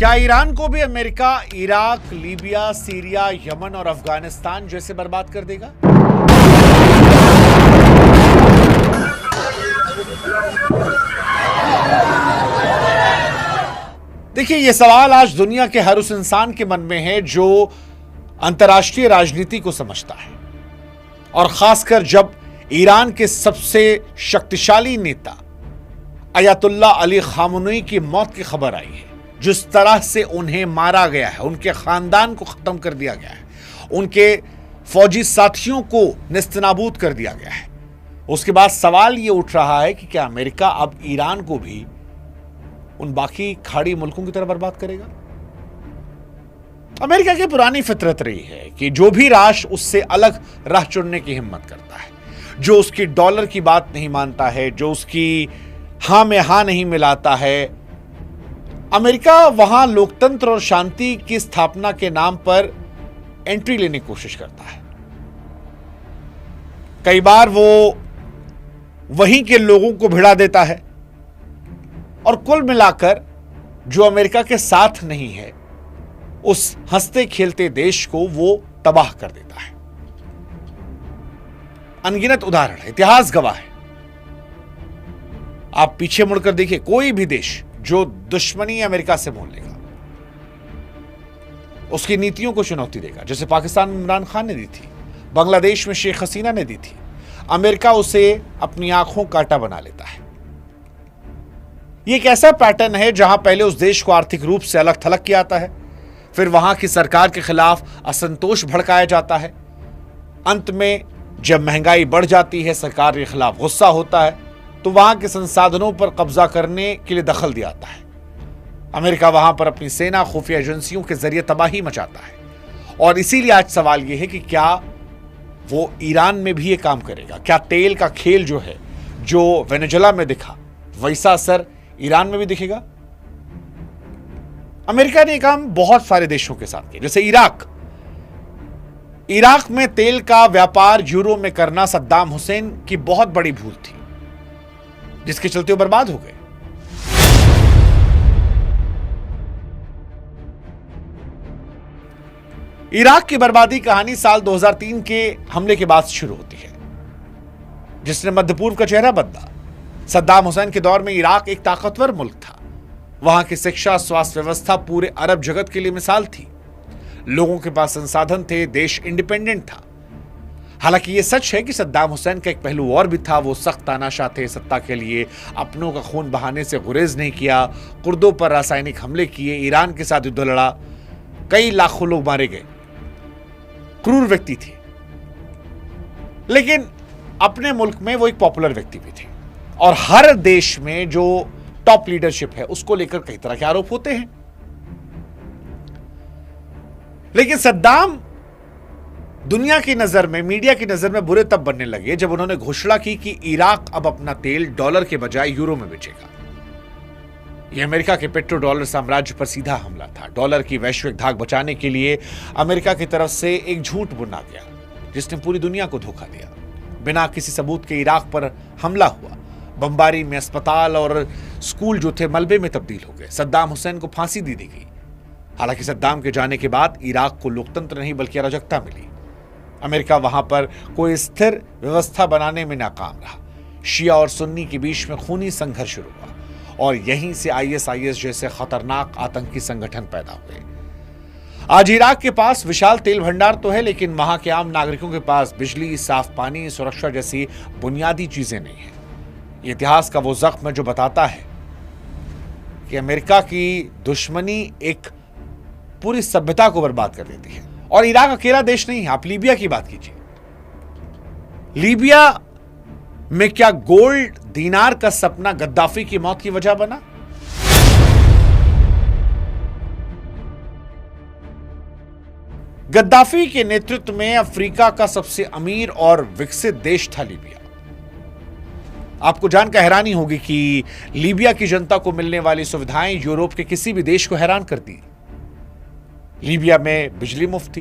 क्या ईरान को भी America Iraq, Libya, Syria, Yemen और अफगानिस्तान जैसे बर्बाद कर देगा? देखिए, यह सवाल आज दुनिया के हर उस इंसान के मन में है जो अंतर्राष्ट्रीय राजनीति को समझता है, और खासकर जब ईरान के सबसे शक्तिशाली नेता अयतुल्ला अली खामनेई की मौत की खबर आई है। जिस तरह से उन्हें मारा गया है, उनके खानदान को खत्म कर दिया गया है, उनके फौजी साथियों को नेस्तनाबूद कर दिया गया है, उसके बाद सवाल यह उठ रहा है कि क्या अमेरिका अब ईरान को भी उन बाकी खाड़ी मुल्कों की तरह बर्बाद करेगा? अमेरिका की पुरानी फितरत रही है कि जो भी राष्ट्र उससे अलग राह चुनने की हिम्मत करता है, जो उसकी डॉलर की बात नहीं मानता है, जो उसकी हां में हां नहीं मिलाता है, अमेरिका वहां लोकतंत्र और शांति की स्थापना के नाम पर एंट्री लेने की कोशिश करता है। कई बार वो वहीं के लोगों को भिड़ा देता है, और कुल मिलाकर जो अमेरिका के साथ नहीं है उस हंसते खेलते देश को वो तबाह कर देता है। अनगिनत उदाहरण है, इतिहास गवाह है। आप पीछे मुड़कर देखिए, कोई भी देश जो दुश्मनी अमेरिका से मोल लेगा, उसकी नीतियों को चुनौती देगा, जैसे पाकिस्तान में इमरान खान ने दी थी, बांग्लादेश में शेख हसीना ने दी थी, अमेरिका उसे अपनी आंखों का कांटा बना लेता है। यह एक ऐसा पैटर्न है जहां पहले उस देश को आर्थिक रूप से अलग थलग किया जाता है, फिर वहां की सरकार के खिलाफ असंतोष भड़काया जाता है, अंत में जब महंगाई बढ़ जाती है, सरकार के खिलाफ गुस्सा होता है, तो वहां के संसाधनों पर कब्जा करने के लिए दखल दिया जाता है। अमेरिका वहां पर अपनी सेना, खुफिया एजेंसियों के जरिए तबाही मचाता है, और इसीलिए आज सवाल यह है कि क्या वो ईरान में भी ये काम करेगा? क्या तेल का खेल जो है, जो वेनेजुएला में दिखा, वैसा असर ईरान में भी दिखेगा? अमेरिका ने काम बहुत सारे देशों के साथ किया, जैसे इराक में तेल का व्यापार यूरो में करना सद्दाम हुसैन की बहुत बड़ी भूल थी, जिसके चलते वो बर्बाद हो गए। इराक की बर्बादी कहानी साल 2003 के हमले के बाद शुरू होती है, जिसने मध्य पूर्व का चेहरा बदला। सद्दाम हुसैन के दौर में इराक एक ताकतवर मुल्क था। वहां की शिक्षा, स्वास्थ्य व्यवस्था पूरे अरब जगत के लिए मिसाल थी। लोगों के पास संसाधन थे, देश इंडिपेंडेंट था। हालांकि यह सच है कि सद्दाम हुसैन का एक पहलू और भी था। वो सख्त तानाशाह थे, सत्ता के लिए अपनों का खून बहाने से गुरेज नहीं किया, कुर्दों पर रासायनिक हमले किए, ईरान के साथ युद्ध लड़ा, कई लाखों लोग मारे गए। क्रूर व्यक्ति थे, लेकिन अपने मुल्क में वो एक पॉपुलर व्यक्ति भी थे, और हर देश में जो टॉप लीडरशिप है उसको लेकर कई तरह के आरोप होते हैं। लेकिन सद्दाम दुनिया की नजर में, मीडिया की नजर में बुरे तब बनने लगे जब उन्होंने घोषणा की कि इराक अब अपना तेल डॉलर के बजाय यूरो में बेचेगा। यह अमेरिका के पेट्रो डॉलर साम्राज्य पर सीधा हमला था। डॉलर की वैश्विक धाक बचाने के लिए अमेरिका की तरफ से एक झूठ बुना गया, जिसने पूरी दुनिया को धोखा दिया। बिना किसी सबूत के इराक पर हमला हुआ। बमबारी में अस्पताल और स्कूल जो थे मलबे में तब्दील हो गए। सद्दाम हुसैन को फांसी दी गई। हालांकि सद्दाम के जाने के बाद इराक को लोकतंत्र नहीं बल्कि अराजकता मिली। अमेरिका वहां पर कोई स्थिर व्यवस्था बनाने में नाकाम रहा। शिया और सुन्नी के बीच में खूनी संघर्ष शुरू हुआ, और यहीं से आईएसआईएस जैसे खतरनाक आतंकी संगठन पैदा हुए। आज इराक के पास विशाल तेल भंडार तो है, लेकिन वहां के आम नागरिकों के पास बिजली, साफ पानी, सुरक्षा जैसी बुनियादी चीजें नहीं है। ये इतिहास का वो जख्म है जो बताता है कि अमेरिका की दुश्मनी एक पूरी सभ्यता को बर्बाद कर देती है। और इराक अकेला देश नहीं है। आप लीबिया की बात कीजिए। लीबिया में क्या गोल्ड दीनार का सपना गद्दाफी की मौत की वजह बना? गद्दाफी के नेतृत्व में अफ्रीका का सबसे अमीर और विकसित देश था लीबिया। आपको जानकर हैरानी होगी कि लीबिया की जनता को मिलने वाली सुविधाएं यूरोप के किसी भी देश को हैरान करती। लीबिया में बिजली मुफ्त थी,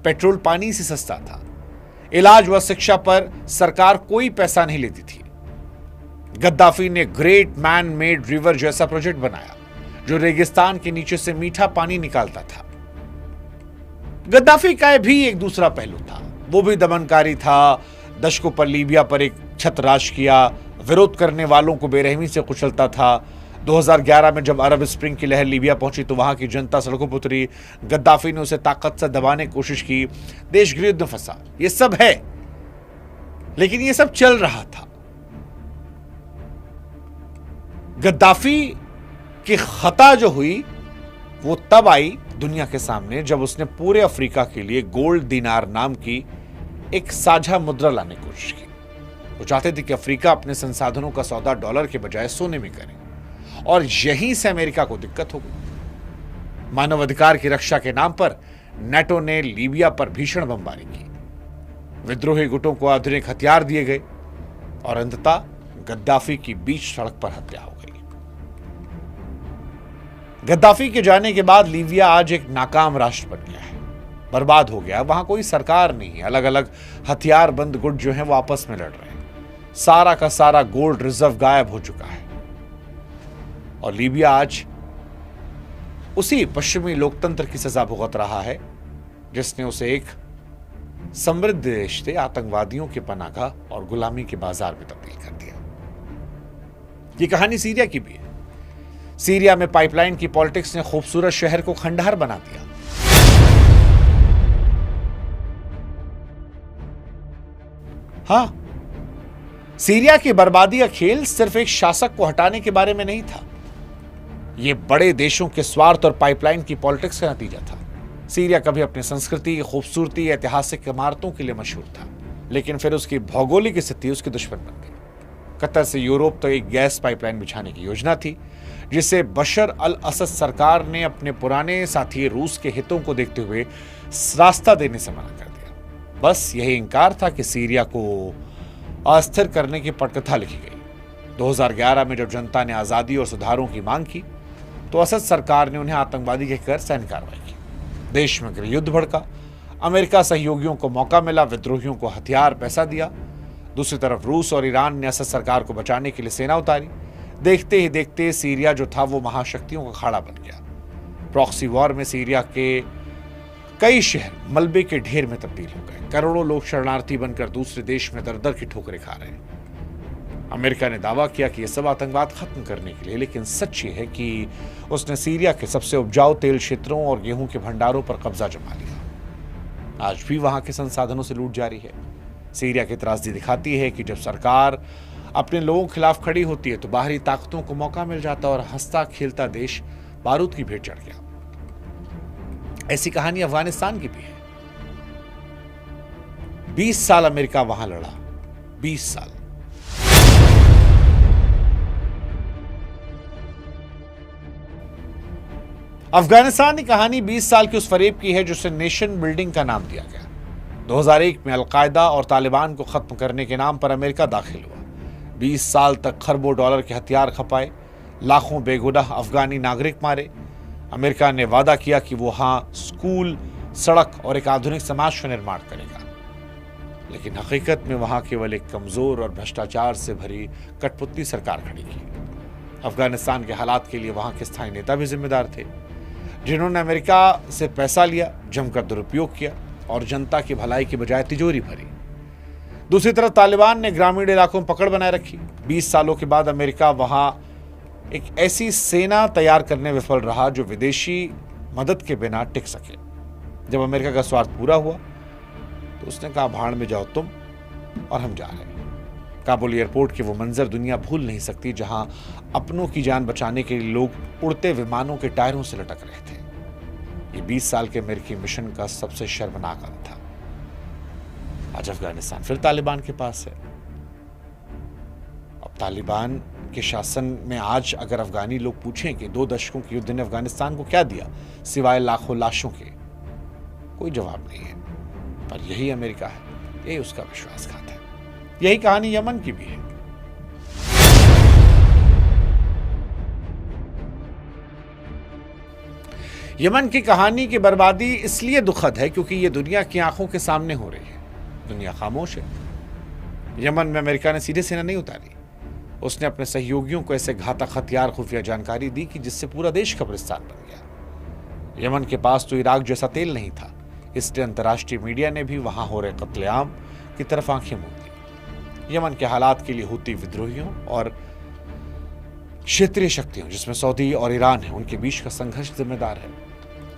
पेट्रोल पानी से सस्ता था, इलाज व शिक्षा पर सरकार कोई पैसा नहीं लेती थी। गद्दाफी ने ग्रेट मैन मेड रिवर जैसा प्रोजेक्ट बनाया जो रेगिस्तान के नीचे से मीठा पानी निकालता था। गद्दाफी का भी एक दूसरा पहलू था। वो भी दमनकारी था, दशकों पर लीबिया पर एक छत राज किया, विरोध करने वालों को बेरहमी से कुचलता था। 2011 में जब अरब स्प्रिंग की लहर लीबिया पहुंची तो वहां की जनता सड़कों पर उतरी। गद्दाफी ने उसे ताकत से दबाने की कोशिश की, देश गृह में फंसा। ये सब है, लेकिन ये सब चल रहा था। गद्दाफी की खता जो हुई वो तब आई दुनिया के सामने जब उसने पूरे अफ्रीका के लिए गोल्ड दिनार नाम की एक साझा मुद्रा लाने की कोशिश की। वो चाहते थे कि अफ्रीका अपने संसाधनों का सौदा डॉलर के बजाय सोने में करे, और यहीं से अमेरिका को दिक्कत हो गई। मानवाधिकार की रक्षा के नाम पर नेटो ने लीबिया पर भीषण बमबारी की, विद्रोही गुटों को आधुनिक हथियार दिए गए और अंततः गद्दाफी की बीच सड़क पर हत्या हो गई। गद्दाफी के जाने के बाद लीबिया आज एक नाकाम राष्ट्र बन गया है, बर्बाद हो गया। वहां कोई सरकार नहीं है, अलग अलग हथियारबंद गुट जो हैं वो आपस में लड़ रहे हैं। सारा का सारा गोल्ड रिजर्व गायब हो चुका है और लीबिया आज उसी पश्चिमी लोकतंत्र की सजा भुगत रहा है जिसने उसे एक समृद्ध देश से आतंकवादियों के पनाहगाह और गुलामी के बाजार में तब्दील कर दिया। ये कहानी सीरिया की भी है। सीरिया में पाइपलाइन की पॉलिटिक्स ने खूबसूरत शहर को खंडहर बना दिया। हां, सीरिया की बर्बादी का खेल सिर्फ एक शासक को हटाने के बारे में नहीं था, यह बड़े देशों के स्वार्थ और पाइपलाइन की पॉलिटिक्स का नतीजा था। सीरिया कभी अपनी संस्कृति, खूबसूरती, ऐतिहासिक इमारतों के लिए मशहूर था, लेकिन फिर उसकी भौगोलिक स्थिति उसके दुश्मन बन गई। कतर से यूरोप तक एक गैस पाइपलाइन बिछाने की योजना थी, जिसे बशर अल असद सरकार ने अपने पुराने साथी रूस के हितों को देखते हुए रास्ता देने से मना कर दिया। बस यही इंकार था कि सीरिया को अस्थिर करने की पटकथा लिखी गई। 2011 में जब जनता ने आजादी और सुधारों की मांग की तो असद सरकार ने उन्हें आतंकवादी कहकर सैन्य कार्रवाई की। देश में गृह युद्ध भड़का, अमेरिका सहयोगियों को मौका मिला, विद्रोहियों को हथियार, पैसा दिया। दूसरी तरफ रूस और ईरान ने असद सरकार को बचाने के लिए सेना उतारी। देखते ही देखते सीरिया जो था वो महाशक्तियों का अखाड़ा बन गया। प्रॉक्सी वॉर में सीरिया के कई शहर मलबे के ढेर में तब्दील हो गए। करोड़ों लोग शरणार्थी बनकर दूसरे देश में दर-दर की ठोकरें खा रहे हैं। अमेरिका ने दावा किया कि यह सब आतंकवाद खत्म करने के लिए, लेकिन सच ये है कि उसने सीरिया के सबसे उपजाऊ तेल क्षेत्रों और गेहूं के भंडारों पर कब्जा जमा लिया। आज भी वहां के संसाधनों से लूट जारी है। सीरिया की त्रासदी दिखाती है कि जब सरकार अपने लोगों के खिलाफ खड़ी होती है तो बाहरी ताकतों को मौका मिल जाता और हंसता खेलता देश बारूद की भेंट चढ़ गया। ऐसी कहानी अफगानिस्तान की भी है। 20 साल अमेरिका वहां लड़ा, 20 साल। अफगानिस्तान की कहानी 20 साल की उस फरेब की है जिसे नेशन बिल्डिंग का नाम दिया गया। 2001 में अलकायदा और तालिबान को खत्म करने के नाम पर अमेरिका दाखिल हुआ। 20 साल तक खरबों डॉलर के हथियार खपाए, लाखों बेगुनाह अफगानी नागरिक मारे। अमेरिका ने वादा किया कि वो वहां स्कूल, सड़क और एक आधुनिक समाज का निर्माण करेगा, लेकिन हकीकत में वहां केवल एक कमजोर और भ्रष्टाचार से भरी कठपुतली सरकार खड़ी की। अफगानिस्तान के हालात के लिए वहां के स्थानीय नेता भी जिम्मेदार थे, जिन्होंने अमेरिका से पैसा लिया, जमकर दुरुपयोग किया और जनता की भलाई की बजाय तिजोरी भरी। दूसरी तरफ तालिबान ने ग्रामीण इलाकों में पकड़ बनाए रखी। 20 सालों के बाद अमेरिका वहां एक ऐसी सेना तैयार करने में विफल रहा जो विदेशी मदद के बिना टिक सके। जब अमेरिका का स्वार्थ पूरा हुआ तो उसने कहा, भाड़ में जाओ तुम और हम जा रहे हैं। काबुल एयरपोर्ट के वो मंजर दुनिया भूल नहीं सकती जहां अपनों की जान बचाने के लिए लोग उड़ते विमानों के टायरों से लटक रहे थे। ये 20 साल के अमेरिकी मिशन का सबसे शर्मनाक अंत था। आज अफगानिस्तान फिर तालिबान के पास है। अब तालिबान के शासन में आज अगर अफगानी लोग पूछें कि 2 दशकों के युद्ध ने अफगानिस्तान को क्या दिया सिवाय लाखों लाशों के, कोई जवाब नहीं है। पर यही अमेरिका है, यही उसका विश्वासघात है। यही कहानी यमन की भी है। यमन की कहानी की बर्बादी इसलिए दुखद है क्योंकि यह दुनिया की आंखों के सामने हो रही है। दुनिया खामोश है। यमन में अमेरिका ने सीधे सेना नहीं उतारी, उसने अपने सहयोगियों को ऐसे घातक हथियार खुफिया जानकारी दी कि जिससे पूरा देश कब्रिस्तान बन गया। यमन के पास तो इराक जैसा तेल नहीं था, इसलिए अंतर्राष्ट्रीय मीडिया ने भी वहां हो रहे कत्लेआम की तरफ आंखें मूंद ली। यमन के हालात के लिए हुती विद्रोहियों और क्षेत्रीय शक्तियों, जिसमें सऊदी और ईरान है, उनके बीच का संघर्ष जिम्मेदार है।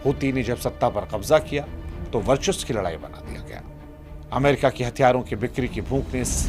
हुती ने जब सत्ता पर कब्जा किया तो वर्चस्व की लड़ाई बना दिया गया। अमेरिका के हथियारों की बिक्री की भूख ने इस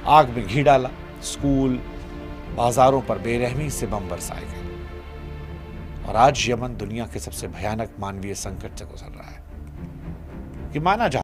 आग में घी डाला। स्कूल, बाजारों पर बेरहमी से बम बरसाए गए और आज यमन दुनिया के सबसे भयानक मानवीय संकट से गुजर रहा है। कि माना जा